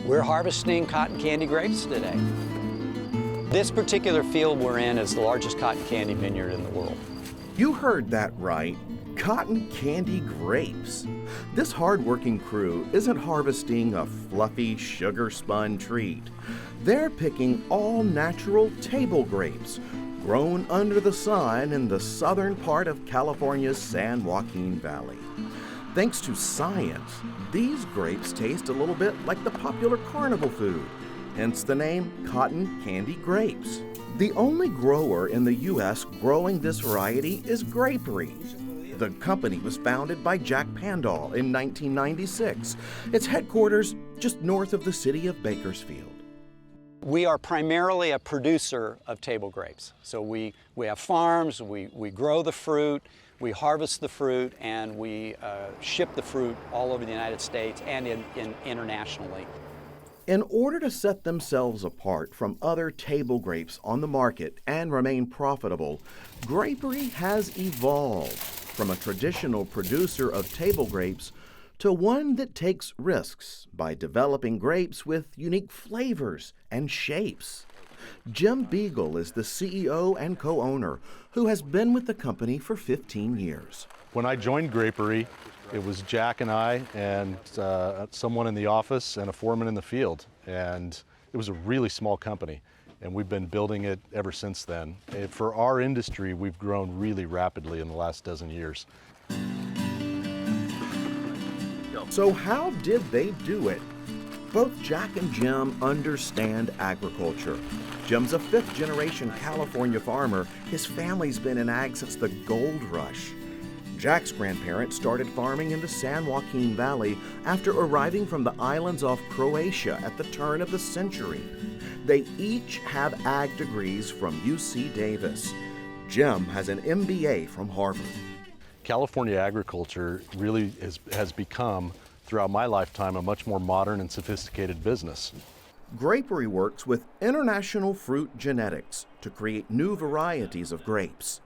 We're harvesting cotton candy grapes today. This particular field we're in is the largest cotton candy vineyard in the world. You heard that right. Cotton candy grapes. This hard-working crew isn't harvesting a fluffy, sugar-spun treat. They're picking all-natural table grapes, grown under the sun in the southern part of California's San Joaquin Valley. Thanks to science, these grapes taste a little bit like the popular carnival food, hence the name cotton candy grapes. The only grower in the U.S. growing this variety is Grapery. The company was founded by Jack Pandal in 1996. Its headquarters just north of the city of Bakersfield. We are primarily a producer of table grapes. So we have farms, we grow the fruit, we harvest the fruit, and we ship the fruit all over the United States and internationally. In order to set themselves apart from other table grapes on the market and remain profitable, Grapery has evolved from a traditional producer of table grapes to one that takes risks by developing grapes with unique flavors and shapes. Jim Beagle is the CEO and co-owner, who has been with the company for 15 years. When I joined Grapery, it was Jack and I and someone in the office and a foreman in the field. And it was a really small company. And we've been building it ever since then. For our industry, we've grown really rapidly in the last dozen years. So how did they do it? Both Jack and Jim understand agriculture. Jim's a fifth-generation California farmer. His family's been in ag since the gold rush. Jack's grandparents started farming in the San Joaquin Valley after arriving from the islands off Croatia at the turn of the century. They each have ag degrees from UC Davis. Jim has an MBA from Harvard. California agriculture really has become, throughout my lifetime, a much more modern and sophisticated business. Grapery works with international fruit genetics to create new varieties of grapes.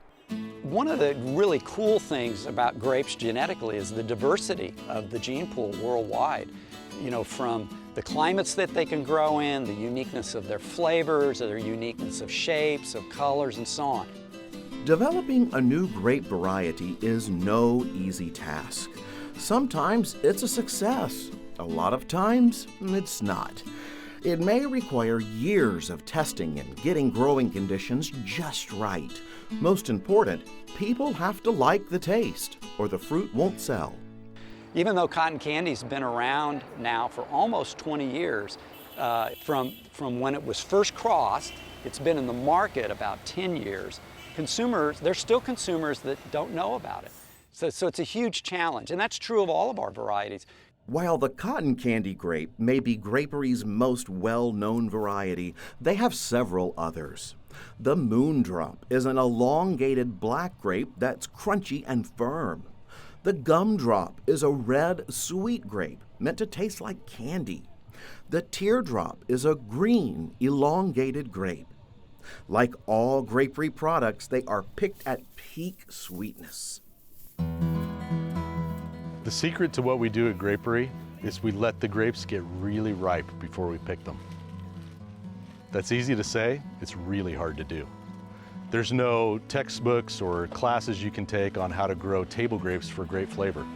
One of the really cool things about grapes genetically is the diversity of the gene pool worldwide. You know, from the climates that they can grow in, the uniqueness of their flavors, their uniqueness of shapes, of colors, and so on. Developing a new grape variety is no easy task. Sometimes it's a success. A lot of times, it's not. It may require years of testing and getting growing conditions just right. Most important, people have to like the taste, or the fruit won't sell. Even though cotton candy's been around now for almost 20 years, from when it was first crossed, it's been in the market about 10 years. There's still consumers that don't know about it. So it's a huge challenge, and that's true of all of our varieties. While the cotton candy grape may be Grapery's most well-known variety, they have several others. The Moondrop is an elongated black grape that's crunchy and firm. The Gumdrop is a red, sweet grape meant to taste like candy. The Teardrop is a green, elongated grape. Like all Grapery products, they are picked at peak sweetness. The secret to what we do at Grapery is we let the grapes get really ripe before we pick them. That's easy to say, it's really hard to do. There's no textbooks or classes you can take on how to grow table grapes for great flavor.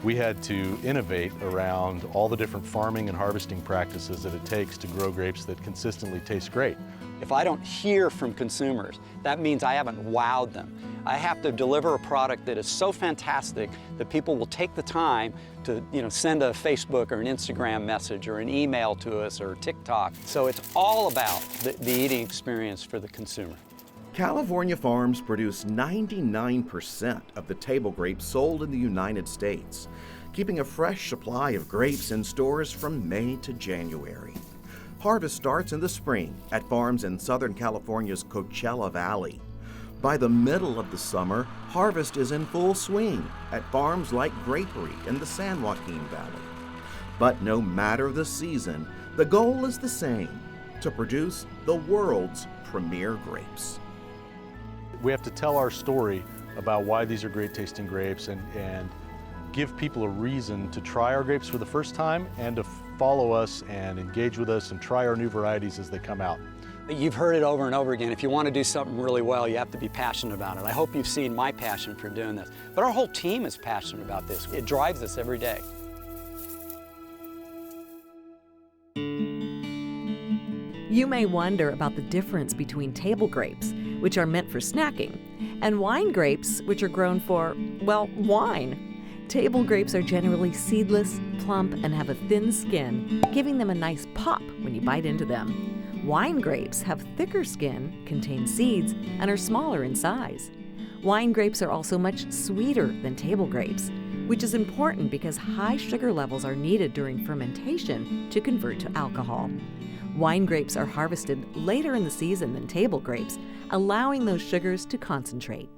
We had to innovate around all the different farming and harvesting practices that it takes to grow grapes that consistently taste great. If I don't hear from consumers, that means I haven't wowed them. I have to deliver a product that is so fantastic that people will take the time to, send a Facebook or an Instagram message or an email to us or TikTok. So it's all about the eating experience for the consumer. California farms produce 99% of the table grapes sold in the United States, keeping a fresh supply of grapes in stores from May to January. Harvest starts in the spring at farms in Southern California's Coachella Valley. By the middle of the summer, harvest is in full swing at farms like Grapery in the San Joaquin Valley. But no matter the season, the goal is the same: to produce the world's premier grapes. We have to tell our story about why these are great tasting grapes and give people a reason to try our grapes for the first time and to follow us and engage with us and try our new varieties as they come out. You've heard it over and over again. If you want to do something really well, you have to be passionate about it. I hope you've seen my passion for doing this. But our whole team is passionate about this. It drives us every day. You may wonder about the difference between table grapes, which are meant for snacking, and wine grapes, which are grown for, well, wine. Table grapes are generally seedless, plump, and have a thin skin, giving them a nice pop when you bite into them. Wine grapes have thicker skin, contain seeds, and are smaller in size. Wine grapes are also much sweeter than table grapes, which is important because high sugar levels are needed during fermentation to convert to alcohol. Wine grapes are harvested later in the season than table grapes, allowing those sugars to concentrate.